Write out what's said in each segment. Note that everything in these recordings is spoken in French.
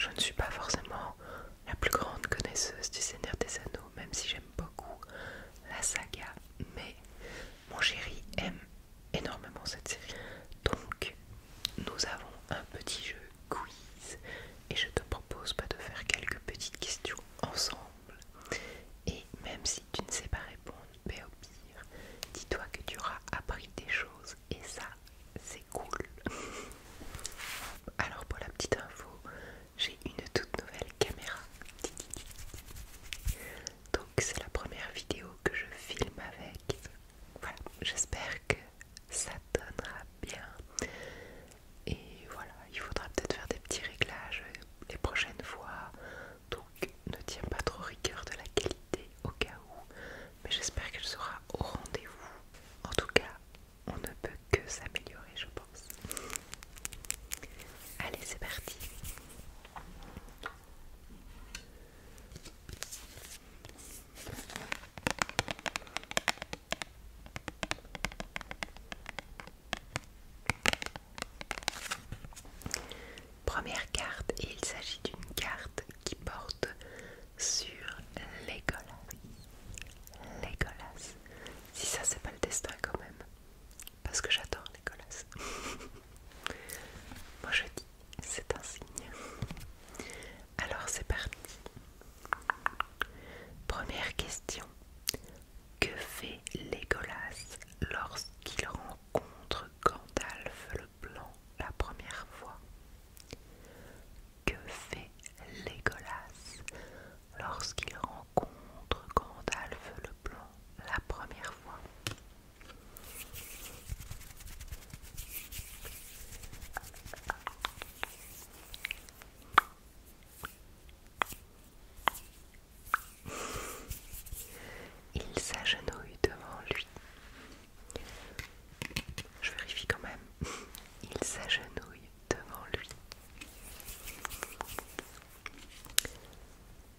je ne suis pas forcément la plus grande connaisseuse du Seigneur des Anneaux, même si j'aime beaucoup la saga, mais mon chéri aime énormément cette série. Donc, nous avons un petit jeu quiz et je te propose pas de faire quelques petites questions ensemble. Et même si tu ne sais pas répondre, mais au pire, dis-toi que tu auras appris des choses et ça, c'est cool. Alors pour la petite info, j'ai une toute nouvelle caméra. Donc c'est la première vidéo que je filme avec. Voilà, j'espère que ça donnera bien. Et voilà, il faudra peut-être faire des petits réglages les prochaines fois. Donc ne tiens pas trop rigueur de la qualité au cas où. Mais j'espère qu'elle sera au rendez-vous. En tout cas, on ne peut que s'améliorer, je pense. Allez, c'est parti. Première carte, et il s'agit d'une carte qui porte sur Legolas. Legolas. Si ça c'est pas le destin quand même, parce que j'adore Legolas. Moi je dis, c'est un signe. Alors c'est parti. Première question. Que fait Legolas lorsqu'il rencontre Gandalf le Blanc la première fois? Que fait Legolas lorsqu'il rencontre Gandalf le Blanc la première fois? Il s'agenouille devant lui. Je vérifie quand même. Il s'agenouille devant lui.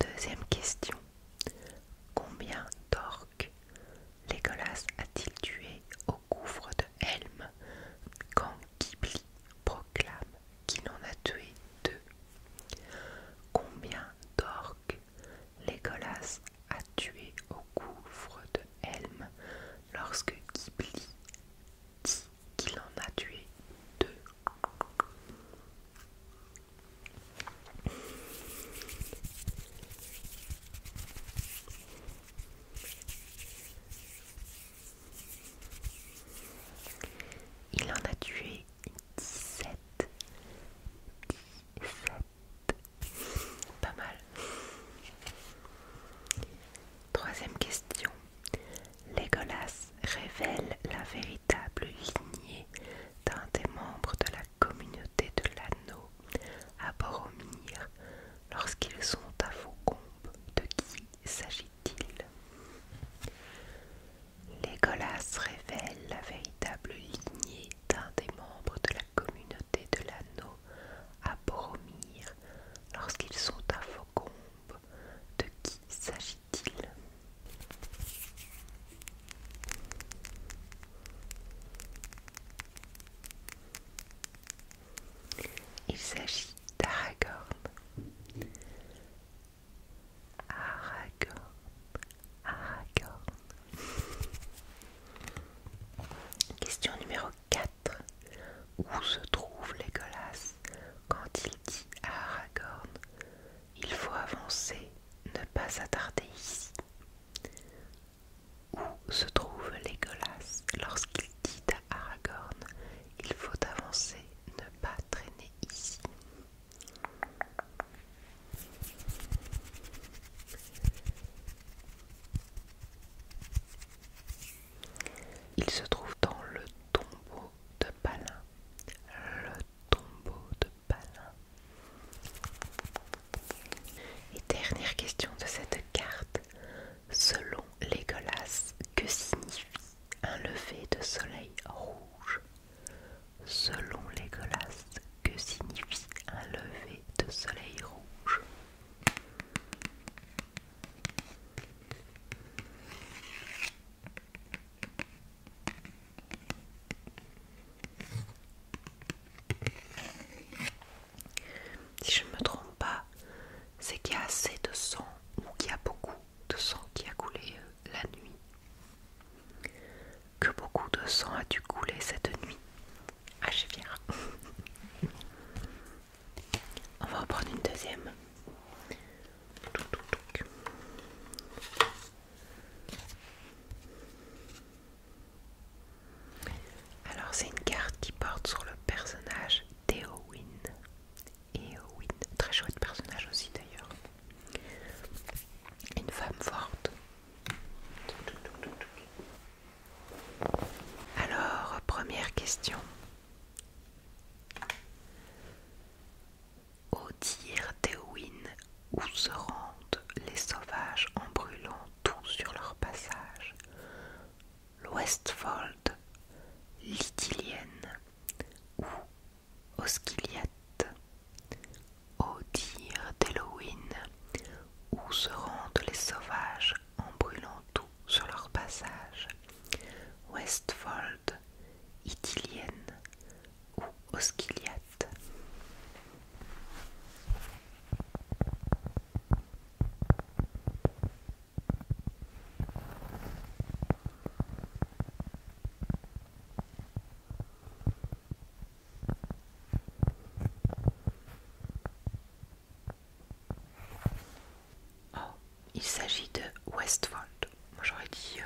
Deuxième question. Combien d'orques Legolas a-t-il tué au gouffre de Helm quand Gimli proclame qu'il en a tué 2? Combien d'orques Legolas a tué au gouffre de Helm lorsque Gimli dit qu'il en a tué 2? Il en a tué 17. 17. Pas mal. Troisième question. Legolas révèle la véritable lignée d'un des membres de la communauté de l'anneau à Boromir lorsqu'ils sont à Faucombe. De qui s'agit-il? Legolas révèle la véritable lignée d'un des membres de la communauté de l'anneau à Boromir lorsqu'ils sont à Faucombe. De qui s'agit-il? Il s'agit d'Aragorn. Aragorn. Aragorn. Question numéro 4. Où se trouve Legolas quand il dit à Aragorn: il faut avancer, ne pas s'attarder ici? Où se trouve Legolas lorsqu'il dit à Aragorn: il faut avancer, ne pas traîner ici? Il se trouve dans le tombeau de Palin, sang a dû couler cette nuit. Ah, je suis fière. On va en prendre une deuxième. Alors c'est une carte qui porte sur le personnage d'Éowyn. Éowyn, très chouette personnage aussi d'ailleurs. Une femme forte. Alors, première question. Au dire d'Éowyn, où se rendent les sauvages en brûlant tout sur leur passage? L'Westfold, l'Ithilienne ou Osgiliath? Au dire d'Éowyn, où se rendent les sauvages en brûlant tout sur leur passage? Westfold, Ithilienne ou Osgiliath? Oh, il s'agit de Westfold. Moi j'aurais dit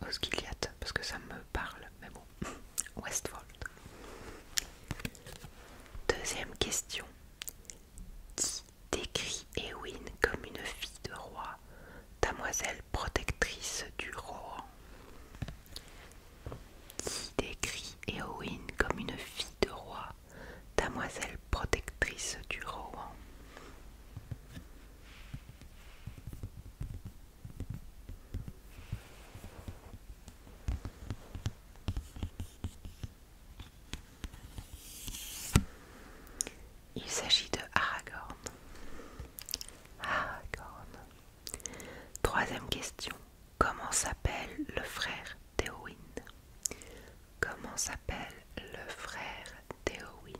Osgiliath parce que ça me parle, mais bon, Westfold. Deuxième question. Qui décrit Éowyn comme une fille de roi, damoiselle protectrice du Rohan? Qui décrit Éowyn comme une fille de roi, damoiselle protectrice du Rohan? Il s'agit de Aragorn. Aragorn. Troisième question. Comment s'appelle le frère d'Éowyn? Comment s'appelle le frère d'Éowyn?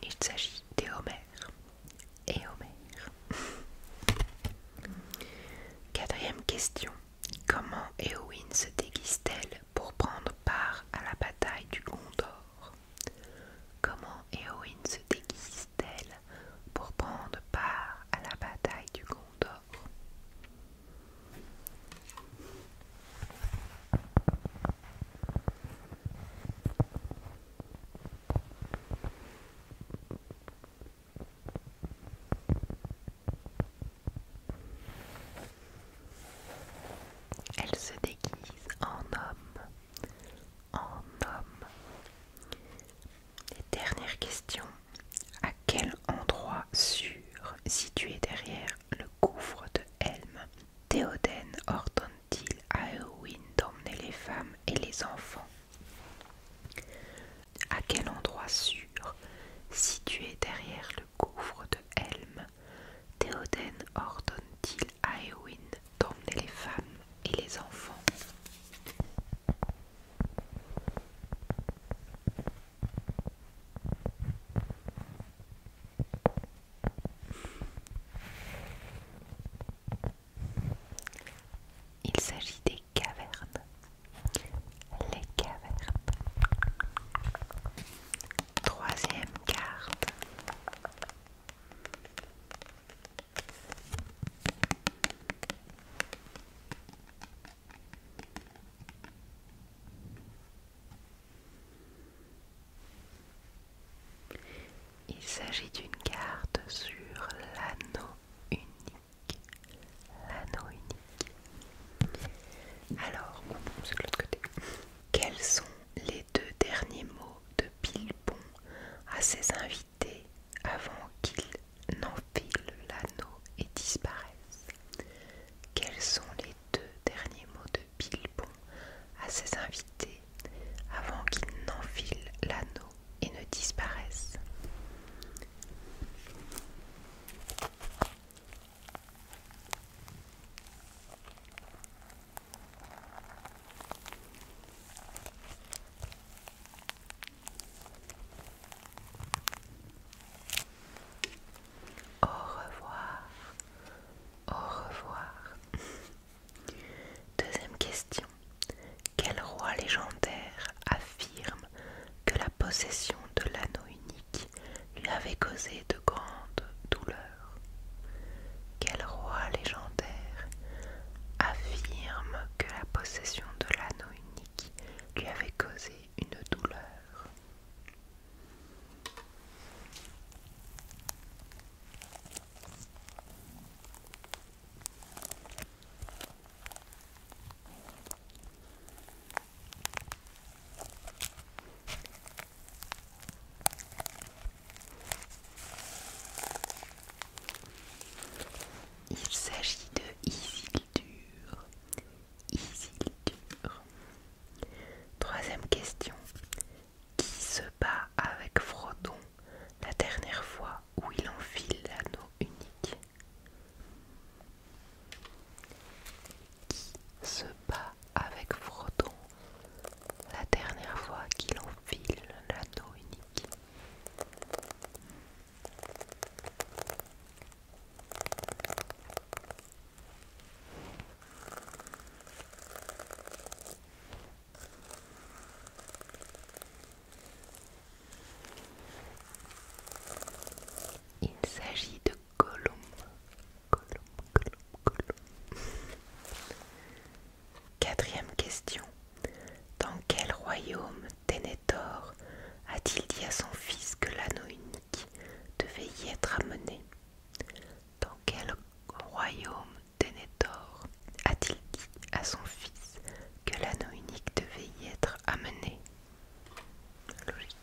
Il s'agit d'Éomer. Éomer. Quatrième question. Comment Éowyn se déguise-t-elle pour prendre part à la bataille du Gondor? Comment Éowyn se déguise-t-elle pour prendre part à la bataille du Gondor? Elle se déguise en homme. En homme. Et dernière question. À quel endroit sûr, situé derrière le gouffre de Helm, Théoden ordonne-t-il à Éowyn d'emmener les femmes et les enfants? À quel endroit sûr, situé derrière le gouffre de Helm, Théoden ordonne-t-il à Éowyn d'emmener les femmes et les enfants? Il s'agit des cavernes. Les cavernes. Troisième carte. Il s'agit d'une carte sur l'anneau unique. L'anneau unique. Alors, c'est de l'autre côté. Quels sont les deux derniers mots de Bilbon à ses invités avant qu'ils n'enfilent l'anneau et disparaissent? Quels sont les deux derniers mots de Bilbon à ses invités avant qu'ils n'enfilent l'anneau et ne causé de grandes douleurs? Quel roi légendaire affirme que la possession de l'anneau unique lui avait causé une douleur? Il s'agit de Isildur. Isildur. Troisième question. Qui se bat avec Frodon la dernière fois où il enfile l'anneau unique? Qui se bat avec Frodon la dernière fois qu'il enfile l'anneau unique? Il s'agit de Gollum. Gollum, Gollum, Gollum. Quatrième question. Dans quel royaume Denethor a-t-il dit à son fils que l'anneau unique devait y être amené? Dans quel royaume Denethor a-t-il dit à son fils que l'anneau unique devait y être amené? Logique.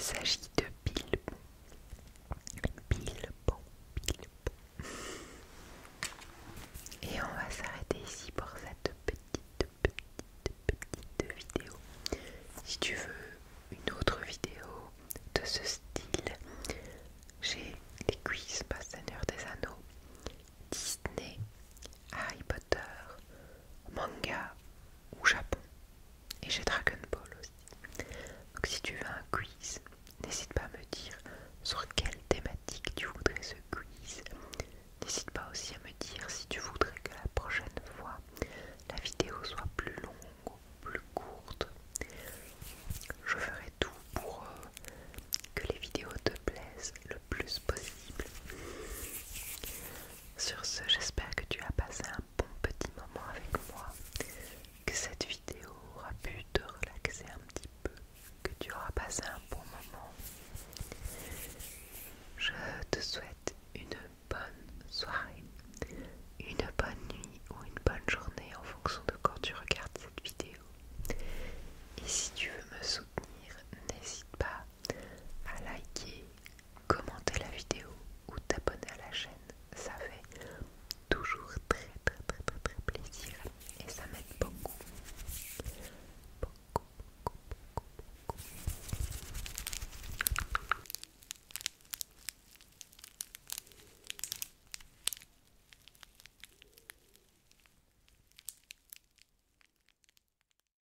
s'agit de Bilbon. Bilbon, Bilbon. Et on va s'arrêter ici pour cette petite vidéo. Si tu veux